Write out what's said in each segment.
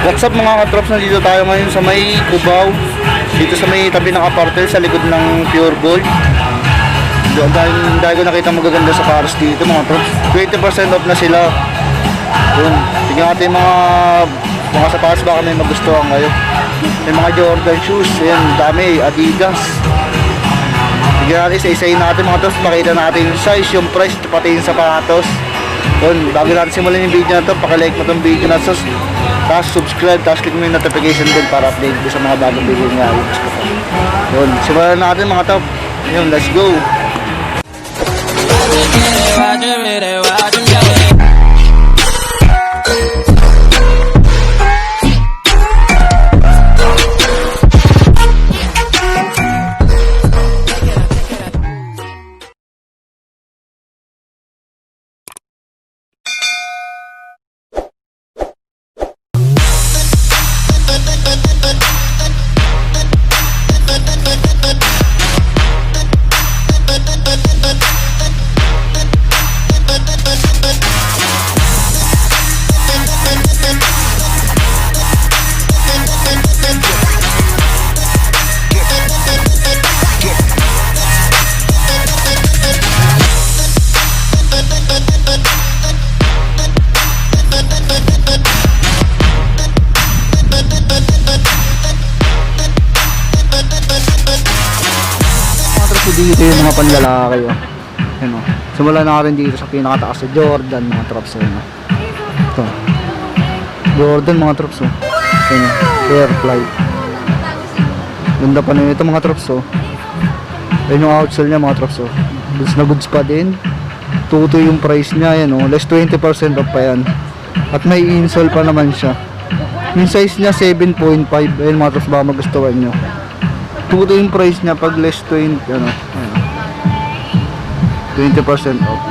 What's up mga katrops, nandito tayo ngayon sa may Cubao, dito sa may tabi ng apartel sa likod ng Pure Gold. Dahil ko nakita magaganda sa paros dito mga trops, 20% off na sila. Yun, tingnan natin mga sapatos, baka may magustuhan kayo. May mga Jordan shoes, yan, dami, Adidas. Tingnan natin, isa-isayin natin mga trops, makita natin yung size, yung price, pati yung sapatos. Yun, bago natin simulan yung video na to, pakilike mo itong video na to, tapos subscribe, tapos click mo yung notification bell para update ko sa mga bagong video nga. Yun, simulan natin mga top. Yun, let's go. Dito yung mga panlalaki oh. Simula na rin dito sa pinakataas sa Jordan mga trops. Ito Jordan mga trops oh. Airfly. Ganda pa na ito mga trops oh. Ayun yung outsole nya mga trops oh. Goods na goods pa din. Tuto yung price nya yan oh. Less 20% off pa yan. At may insole pa naman siya. Yung size nya 7.5. Ayun mga trops, baka magustuhan nyo. Tuto yung price niya pag less 20 ano, 20% off.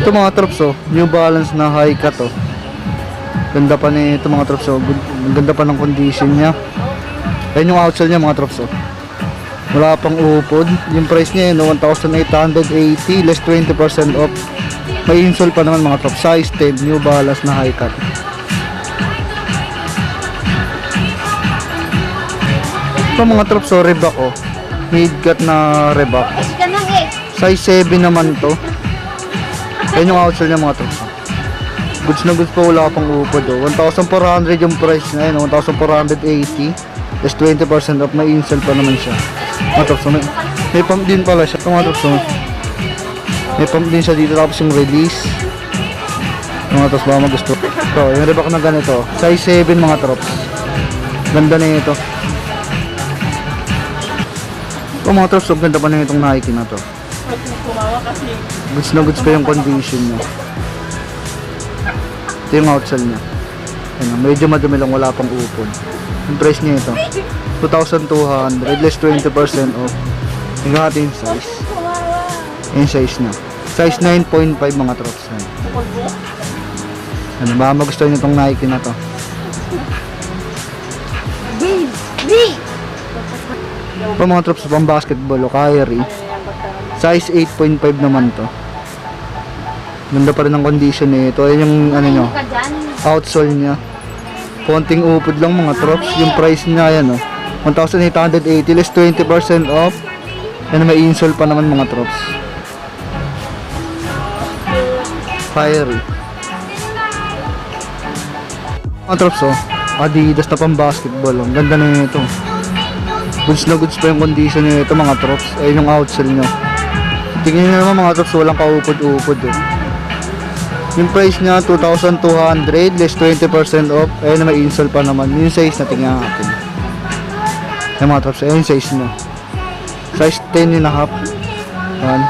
Ito mga trops oh, New Balance na high cut oh. Ganda pa na ito mga trops oh. Ganda pa ng condition niya. Ayun yung outsole niya mga trops oh. Wala pang upod. Yung price niya yun 1,880 less 20% off. May insole pa naman mga trops. Size 10 New Balance na high cut. Ito mga trops oh, Reebok oh. Mid-cut na Reebok. Size 7 naman to. Ayun yung outsole niya mga trops oh. Goods na goods pa, wala pang upod oh. 1,400 yung price na yun, 1,480. Plus 20% off, may insole pa naman siya. Mga trops oh, may pump din pala siya. Ito mga trops oh. May pump din siya dito, tapos yung release. Mga trops, baka magusto. Ito, yung Reebok na ganito. Size 7 mga trops. Ganda na ito. Oh mga trops, ganda pa na itong Nike na to. Goods na goods pa yung condition niya. Ito yung outsole niya. Ayan, medyo madumi lang, wala pang upod. Yung price niya ito 2,200 less 20% off. Yung ating size. Yung size niya size 9.5 mga trops. Ano ba magustuhan niyo itong Nike na to? Pa mga trops, pang basketball o Kyrie. Size 8.5 naman to. Ganda pa rin ang condition nito. Ayun yung ano nyo, outsole nya. Konting upod lang mga trops. Yung price nya yan oh, 1,880 less 20% off. Yan, may insole pa naman mga trops. Kyrie. Mga trops oh, Adidas na pang basketball oh. Ganda na ito. Goods na goods pa yung condition nyo ito mga trops. Ayun yung outsole nyo. Tingnan nyo naman mga trops, walang kaupod-upod eh. Yung price nya 2,200 less 20% off. Ayun na, may insole pa naman. Yung size na tingnan natin. Ayun mga trops, ayun yung size nyo. Size 10 and a half. Ayan.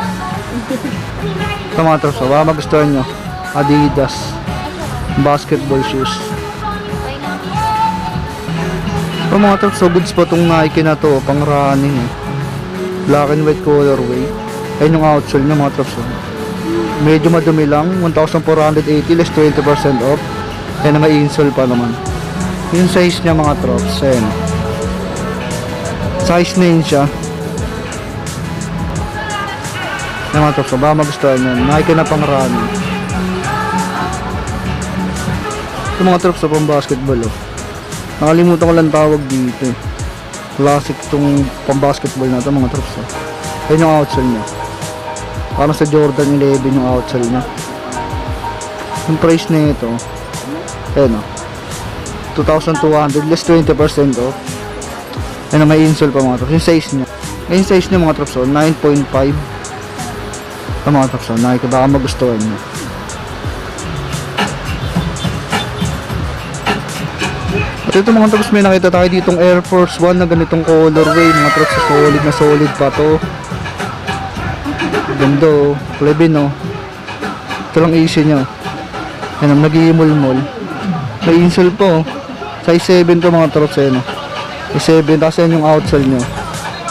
Ito mga trops, baka magustuhan nyo. Adidas basketball shoes. Ito mga trops, so goods pa itong Nike na to, pang running eh. Black and white colorway. Ayun yung outsole niya mga trops oh. Medyo madumi lang, 1,480 less 20% off. Ayun na, may insole pa naman. Yung size niya mga trops, ayun. Size 9 siya. Yung mga trops, baka magustuhan yan. Nike na pang running. Ito mga troops sa pang basketball oh. Nakalimutan ko lang tawag dito eh. Classic tong pang basketball na ito mga troops oh. Yan yung outsole nya. Parang sa Jordan 11 yung outsole nya. Yung price na ito, ayan o, 2,200 less 20% off. Ayan o, may insole pa mga troops. Yung size nya, yung size nya mga troops o, 9.5. Ito mga troops o, nakikita baka magustuhan nyo. At ito mga troops, may nakita tayo ditong Air Force 1 na ganitong colorway. Mga troops, solid pa to. Ganda o, plebin o. Ito lang issue nya. Ayan, nag-iimol-mol. May insole po. Size 7 to mga troops. Ayan o. Size 7. Tapos yan yung outsole nyo.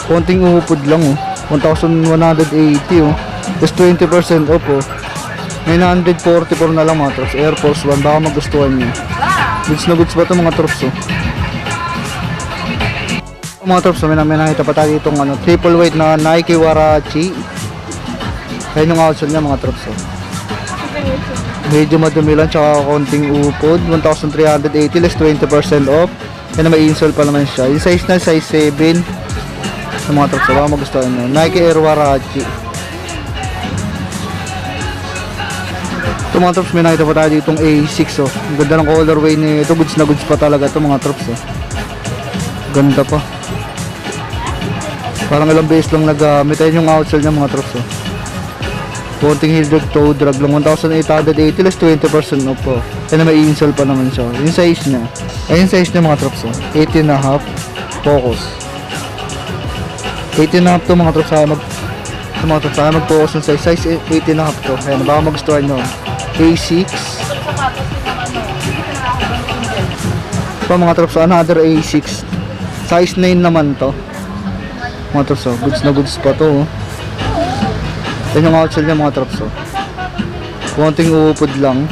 Konting upod lang o. 1,180 o. Just 20% off o. 944 na lang mga troops. Air Force 1. Baka magustuhan nyo. Goods na goods ba ito mga troops o. Mga troops, may nakita pa tayo itong triple weight na Nike Warachi. Ayan yung outsole nya mga troops o. Medyo madumi lang tsaka konting upod. 1,380 less 20% off. Yan na may insole pa naman siya. Yung size na size 7 sa mga troops. Baka magustuhan nyo. Nike Air Warachi. Ito mga troops, may nakita pa tayo ditong A6 oh. Ang ganda ng colorway nito. Goods na goods pa talaga ito mga troops oh. Ganda pa. Parang ilang beses lang nagamit. Ayan yung outsole nya mga troops oh. Konting heel drag, toe drag lang. 1,880 less 20% off po. Yan na may insole pa naman siya. Yung size nya. Ay yung size nya mga troops oh. 18.5 focus. 18.5 to mga troops. Mag-focus yung size 18.5 to. Ayan, baka magustuhan nyo. A6. Pa mga troops, another A6. Size 9 naman to. Mga troops oh. Goods na goods pa to oh. Yan yung outsole niya mga troops oh. Konting uupod lang.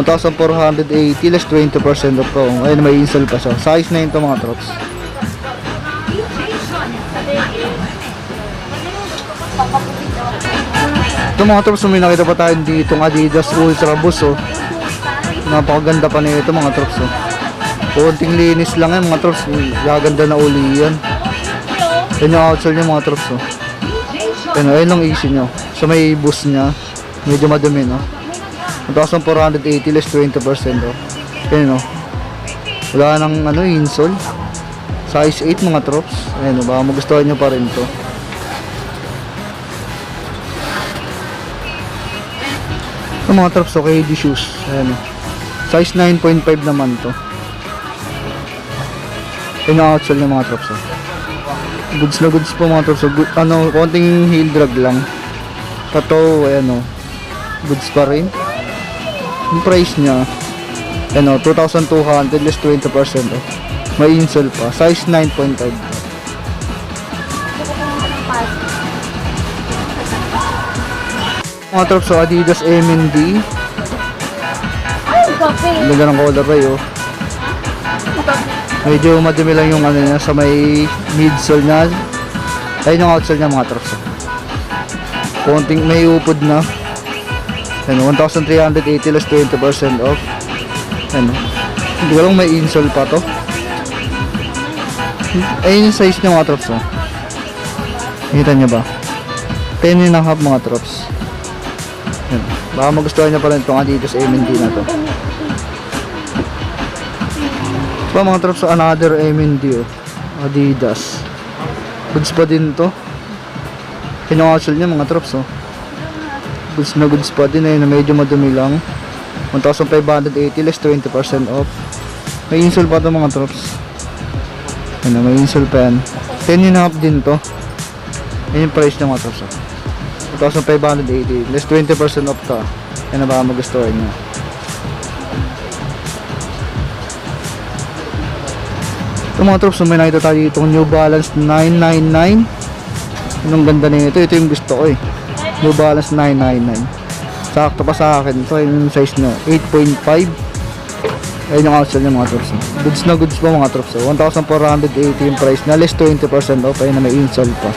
1,480 less 20% off po. Ayun, may insole pa siya. Size 9 to mga troops. Ito mga troops, may nakita pa tayo ditong Adidas Ultra Boost oh. Napakaganda pa nito mga troops oh. Konting linis lang yan mga troops. Gaganda na uli yan. Yan yung outsole niya mga troops oh. Ayun lang issue nyo. So may boost nya. Medyo madumi no. 1,480 less 20% off. Ayun no. Wala nang insole. Size 8 mga troops. Ayun no. Baka magustuhan nyo pa rin to. Ito mga troops okay di shoes. Ayun no. Size 9.5 naman to. Ayun yung outsole ng mga troops oh. Goods na goods po mga troops. So, konting heel drag lang. Pato, ayan o. Goods pa rin. Yung price nya, ayan o, 2,200 less 20% o. May insole pa. Size 9.5. Mga troops, so Adidas MND. Ganda ng colorway o. Medyo madumi lang yung niya sa may midsole niya. Ayun yung outsole niya mga troops. Konting may upod na. Ayun, 1,380 less 20% off. Ayun. Hindi ko lang may insole pa to. Ayun yung size niya mga troops. Nakita niyo ba? 10.5 mga troops. Ayun. Baka magustuhan niya pa rin itong Adidas MND na to. So mga troops, another MND oh. Adidas. Goods pa din to. Yan yung outsole niya mga troops oh. Goods na goods pa din na medyo madumi lang. 1,580 less 20% off. May insole pa to mga troops. Ano, may insole pa yan. 10.5 din to. Yan yung price niya mga troops oh. 1,580 less 20% off to. Yan na baka magustuhan niya. Ito mga troops, may nakita tayo itong New Balance 999. Anong ganda nito. Ito yung gusto ko eh. New Balance 999. Sakto pa sa akin. Ito yung size na 8.5. Ayun yung outsole niya mga troops. Goods na goods pa mga troops. 1,480 yung price na. Less 20% off. Ayun na may insole pa.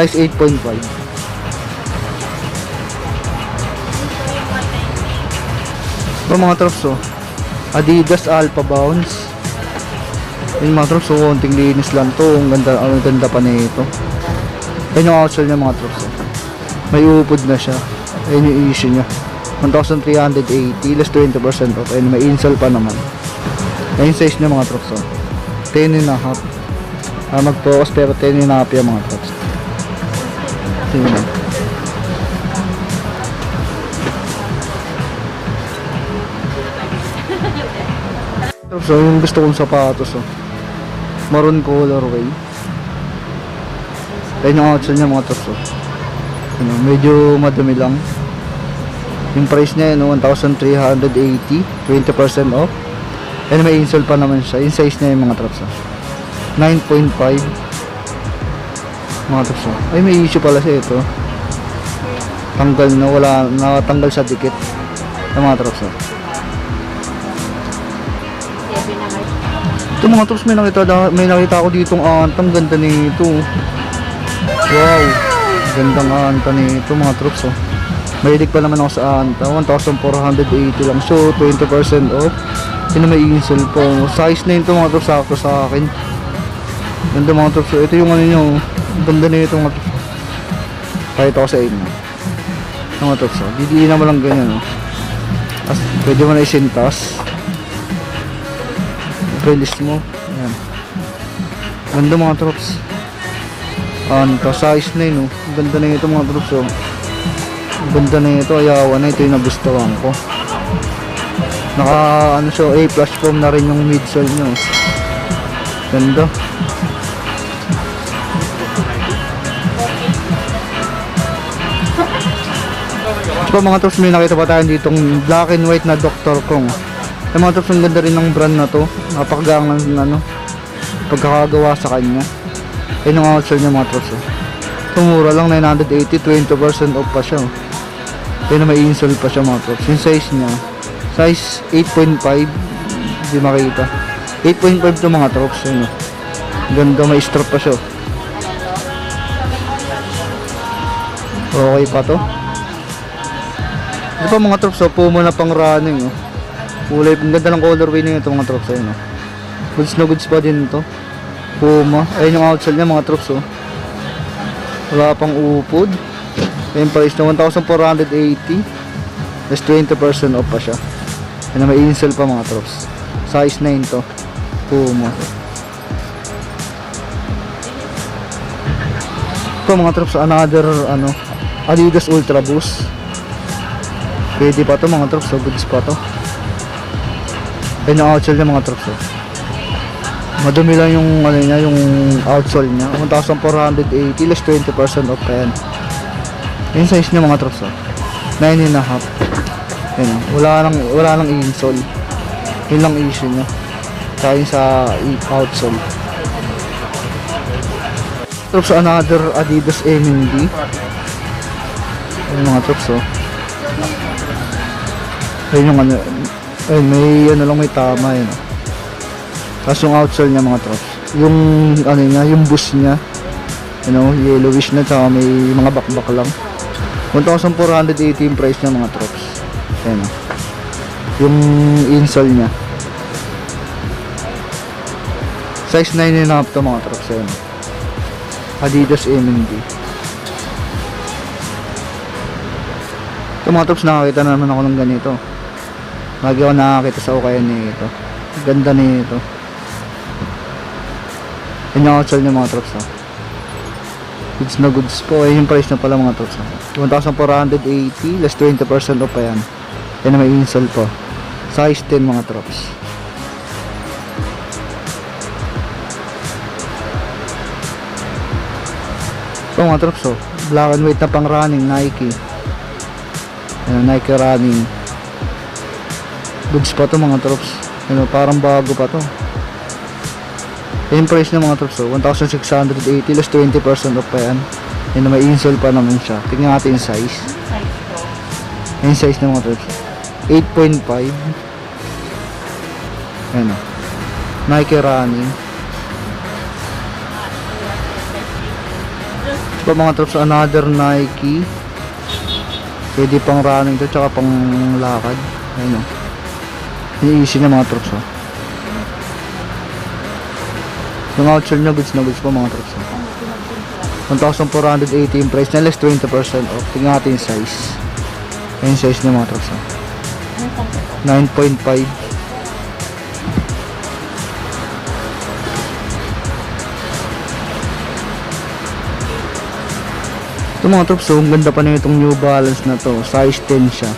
Size 8.5. Ito mga troops oh. Adidas Alpha Bounce. Yung mga troops, so konting linis lang to. Ang ganda pa nito. Yan yung outsole niya mga troops. May upod na siya. Yan yung issue niya. 1,380 less 20% off. Ayun, may insole pa naman. Yan yung size niya mga troops. 10 and a half. Mag-focus pero 10 and a half yung mga troops. Tingnan. So yung gusto kong sapatos, maroon colorway. Ayun yung outsole niya mga troops. Medyo madumi lang. Yung price niya yun, 1,380, 20% off. And may insole pa naman siya. Yung size niya yung mga troops. 9.5 mga troops. Ay, may issue pala siya ito. Tanggal na, wala, natanggal sa dikit. Yung mga troops. Ito mga troops, may nakita ako ditong antang. Ganda nito. Wow, gandang anta nito mga troops. Mahilig pa naman ako sa anta. 1,480 lang. So 20% off. Yun na may insole po. Size na ito mga troops, sakto sa akin. Ganda mga troops. Ito yung ano nyo. Ganda na ito mga troops. Kahit ako sa inyo. Mga troops. Didiin mo lang ganyan. Pwede mo na isintas. Release mo. Ayan. Ganda mga troops. Size na yun. Ganda na ito mga troops. Ganda na ito. Ayawan na ito yung nagustuhan ko. Naka ano siya, A+ foam na rin yung midsole nyo. Ganda. So mga troops, may nakita pa tayo ditong black and white na Dr. Kong. Yung mga troops, ang ganda rin ng brand na to. Napakagaang ng pagkakagawa sa kanya. Ayun yung outsole niya mga troops. Tumura lang, 980, 20% off pa siya. Ayun na may insole pa siya mga troops. Yung size niya, size 8.5. Hindi makita. 8.5 to mga troops. Ayun, ganda, may strap pa siya. Okay pa to. Ito pa mga troops, Puma na pang running. Kulay, ang ganda ng colorway na ito mga troops. Ayun, goods na goods pa din to. Puma. Ayun yung outsole niya mga troops. Wala pang upod. Ayun price na 1,480. Plus 20% off pa siya. Ayun na may insole pa mga troops. Size 9 to. Puma. Ito mga troops, another Adidas Ultra Boost. Pwede pa to mga troops. Goods pa to. Ayun yung outsole niya mga troops. Madumi lang yung niya, yung outsole niya. 1,480 less 20% off pa yan. Yung size niya mga troops. 9 and a half. Ayun, wala nang insole. Yun lang issue niya. Kaya sa outsole. Troops, another Adidas MND. Ayun mga troops. Ayun yung ayun, may tama yun. Tapos yung outsole niya mga troops, yung niya, yung boost niya, yellowish na, tsaka may mga bakbak lang. 1,480 yung price niya mga troops. Ayun, yung insole niya, size 9 and a half to mga troops. Ayun, Adidas MND. Ito mga troops, nakakita naman ako ng ganito. Lagi ako nakakita sa ukayan nito. Ganda nito. Yun yung outsole niya mga troops. Goods na goods po. Ayun yung price na pala mga troops. 1,480 less 20% off pa yan. Yan na may insole po. Size 10 mga troops. Ito mga troops, black and white na pang running Nike. Nike running. Goods pa to mga troops. Parang bago pa to. Yung price ng mga troops, 1,680 less 20% off pa yan. Yun na may insole pa naman siya. Tingnan natin yung size. Yung size ng mga troops, 8.5. Ayan o, Nike running. Ito mga troops, another Nike. Pwede pang running to, tsaka pang lakad. Ayan o. Yung easy na mga trucks, oh. Yung outsole niya, goods na goods po mga trucks, oh. 1,480 yung price na, less 20% off. Tingnan natin yung size. Yung size niya mga trucks, oh. 9.5. Ito mga trucks, oh, ang ganda pa na itong New Balance na to. Size 10 siya.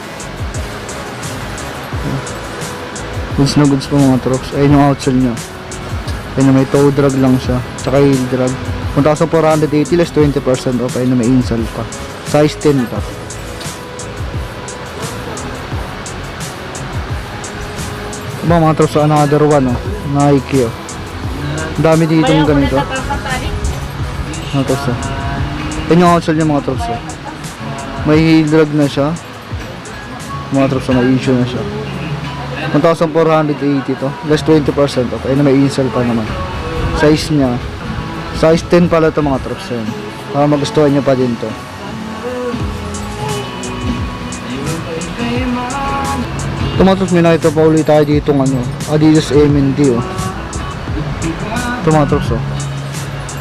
Goods na goods po mga trucks. Ayun yung outsole niya. Ayun na may toe drag lang siya. Tsaka heel drag. 1,480 less 20% off. Ayun na may insole pa. Size 10 pa. Ito mga trucks, another one, oh. Nike, oh. Ang dami dito yung ganito. Mga trucks, oh. Ayun yung outsole niya mga trucks, oh. May heel drag na siya. Mga trucks, oh, may issue na siya. 1,480 to, less 20% off. Ayun na may insole pa naman. Size niya, size 10 pala ito mga trucks, yun. Para magustuhan nyo pa din to. Ito mga trucks, may nakita pa ulit tayo dito ng ano, Adidas MND, oh. Ito mga trucks, oh.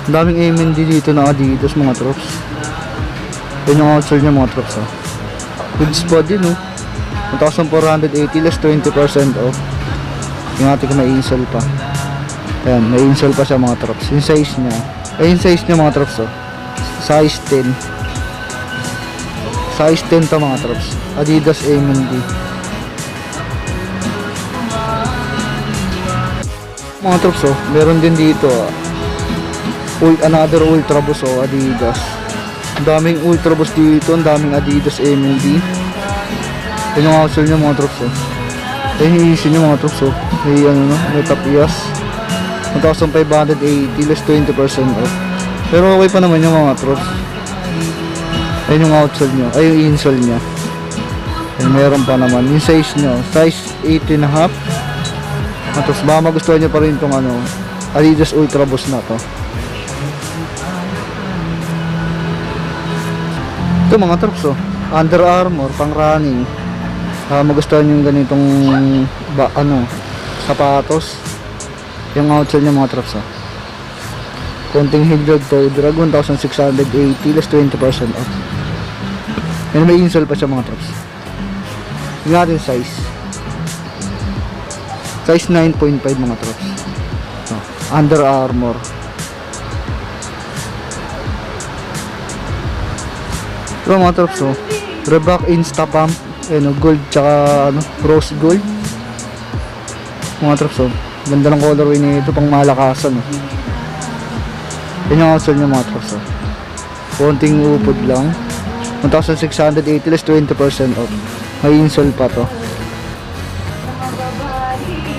Ang daming MND dito na Adidas mga trucks. Yun yung outsole niya mga trucks, oh. Good spot din, oh. 1,480 less 20% off. Yung ating may insole pa. Ayan, may insole pa siya mga trucks. Yung size niya, yung size niya mga trucks, oh. Size 10. Size 10 to mga trucks. Adidas MND. Mga trucks, oh, meron din dito, another Ultra Boost, oh, Adidas. Ang daming Ultra Boost dito, ang daming Adidas MND. Yung outsole niya mga trucks, oh. Yung easy niya mga trucks, oh. May ano no, may tapias. 1,580 less 20% off. Pero okay pa naman yung mga trucks. Ayun yung outsole niya, ay yung insole niya. Ayun, meron pa naman. Yung size niya, size 8.5. Mga trucks, baka magustuhan niyo pa rin itong ano, Adidas Ultra Boost na to. Ito mga trucks, oh. Under Armour, pang running. Magustuhan yung ganitong sapatos. Yung outsole niya mga trucks, oh. Konting heel drag, toe drag, 1,680 less 20% off. Yan, may insole pa siya mga trucks. Yung natin size, size 9.5 mga trucks, oh. Under Armour. Ito mga trucks, oh. Reebok Insta Pump, gold tsaka rose gold. Mga trucks, oh. Ganda ng colorway nito, pang malakasan, oh. Yan yung outsole niya mga trucks, oh. Konting upod lang. 1,680 less 20% off. May insole pa to.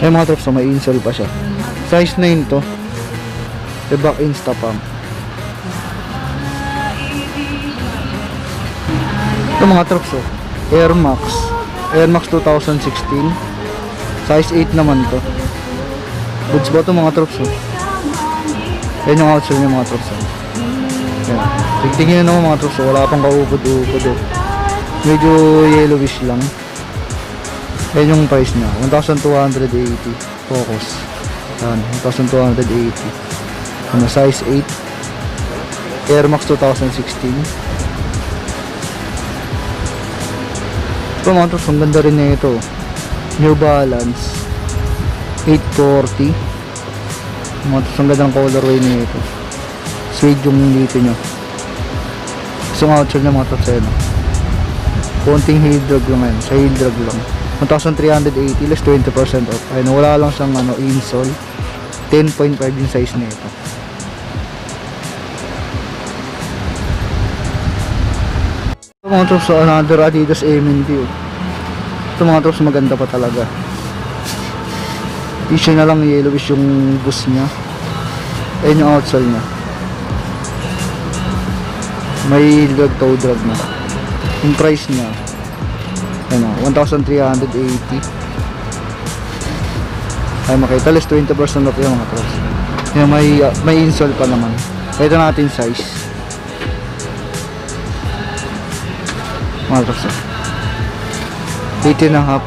Ay mga trucks, oh, may insole pa siya. Size 9 to. Reebok Insta Pump. Ito mga trucks, oh. Air Max 2016, size 8 naman to. Goods ba ito mga trucks, oh. Yan yung outsole niya mga trucks, oh. Yan. Tignan nyo naman mga trucks, oh. Wala pang kaupod-upod, oh. Medyo yellowish lang. Yan yung price niya, 1,280. Focus. Yan, 1,280. Size 8, Air Max 2016. Ito mga trucks, ang ganda rin na ito. New Balance 840. Mga trucks, ang ganda ng colorway na ito. Suede yung dito nyo. Isang outsole na mga trucks, ayun. Konting heel drag lang ngayon. Sa heel drag lang 1,380 less 20% off. Ayun, wala lang siyang insole. 10.5 yung size na ito. Ito mga trucks, another Adidas MND, oh. Ito mga trucks, maganda pa talaga. Issue na lang yellowish yung boost nya. Ayun yung outsole nya. May drag, toe drag na. Yung price nya, ano, 1,380. Ay makita, less 20% off yung mga trucks. Yung may insole pa naman. Ito natin size. Mga trucks, 8.5.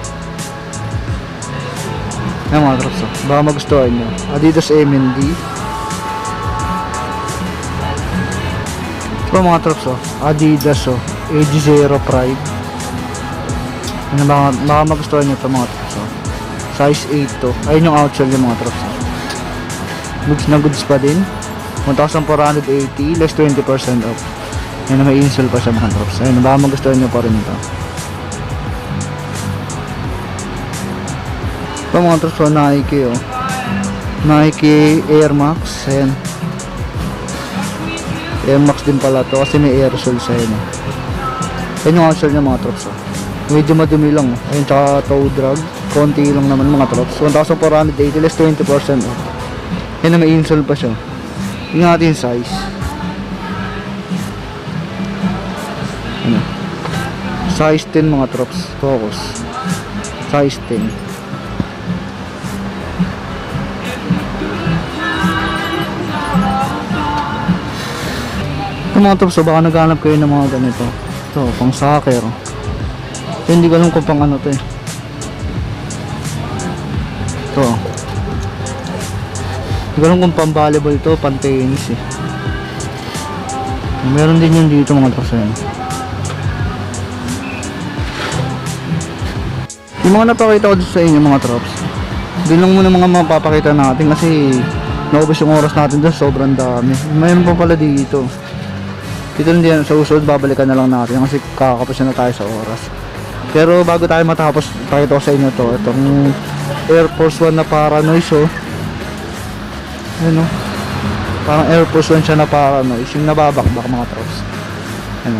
Yan mga trops, oh. Baka magustuhan nyo. Adidas MND. Ito mga trops, oh. Adidas, oh. AG0 Pride. Yan, baka magustuhan nyo ito mga trops, oh. Size 8 to. Ayun yung outsole yung mga trops, oh. Goods na goods pa din. 1,480 less 20% off. Yan, may insole pa siya mga trops. Ayun, baka magustuhan nyo pa rin ito. Ito mga trops, oh, Nike, oh. Nike Air Max. Ayan, Air Max din pala to kasi may aerosol sa yun, oh. Ayan yung outsole niya mga trops, oh. Medyo madumi lang, oh. Ayun, tsaka toe drag. Konti lang naman mga trops. 1,480 less 20% off. Yan na, may insole pa siya. Tingnan natin yung size. Ano? Size 10 mga trops. Focus. Size 10. Ito mga trops, so baka naghanap kayo ng mga ganito. Ito, pang soccer. Ito, hindi ko alam kung pang ano to eh. Ito. Hindi ko alam kung pang volleyball ito, pang tennis eh. Meron din yun dito mga trops. Yung mga napakita ko dito sa inyo mga trops, doon lang muna mga mapapakita natin kasi naubos yung oras natin doon, sobrang dami. Mayroon pa pala dito. Dito lang din, sa usunod babalikan na lang natin kasi kakapos na tayo sa oras. Pero bago tayo matapos, pakita ko sa inyo to, itong Air Force 1 na Paranoise, oh. Ano? Parang Air Force 1 siya na Paranoise, yung nababakbak mga trops. Ano?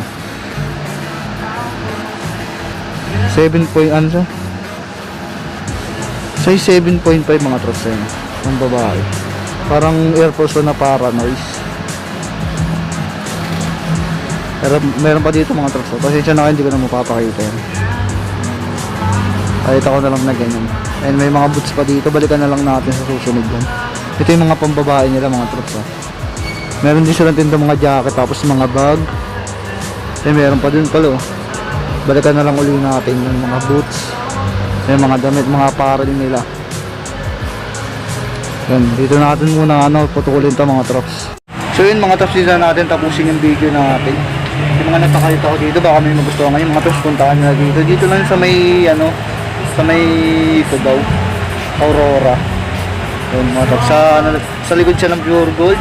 7 point, ano siya? Size 7.5 mga trops yun. Ang babae. Parang Air Force 1 na Paranoise. Pero meron pa dito mga trops. Pasensya na kayo, hindi ko na mapapakita yan. Pakita ko na lang na ganyan. And may mga boots pa dito. Balikan na lang natin sa susunod yan. Ito yung mga pambabae nila mga trops. Meron din silang tinda mga jacket. Tapos mga bag. And meron pa din pala. Balikan na lang uli natin yung mga boots. Yung mga damit, mga apparel nila. Yan, dito natin muna putukulin ito mga trops. So yun mga trops, dito na natin tapusin yung video natin. Yung mga nagpakalita ko dito, baka may magustuhan ngayon mga trops, puntahan nyo na dito. Dito lang sa may sa may Cubao, Aurora. Yun mga trops, sa likod siya ng Pure Gold.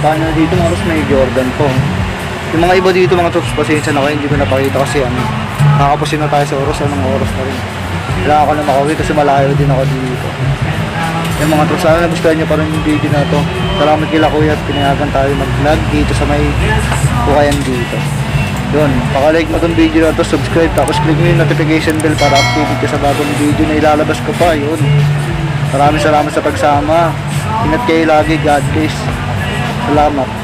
Puntahan nyo na dito mga trops, may Jordan po. Yung mga iba dito mga trops, pasensya na kayo, hindi ko napakita kasi kakapusin na tayo sa oras, anong oras na rin. Kailangan ko na makauwi kasi malayo din ako dito. Yung mga trops, sana nagustuhan nyo pa rin yung video na to. Salamat kila kuya at pinayagan tayo mag-vlog dito sa may bukayan dito. Yun, paka-like mo itong video na to, subscribe, tapos click mo yung notification bell para updated ka sa bagong video na ilalabas ko pa. Yun, maraming salamat sa pagsama. Ingat kayo lagi, God bless. Salamat.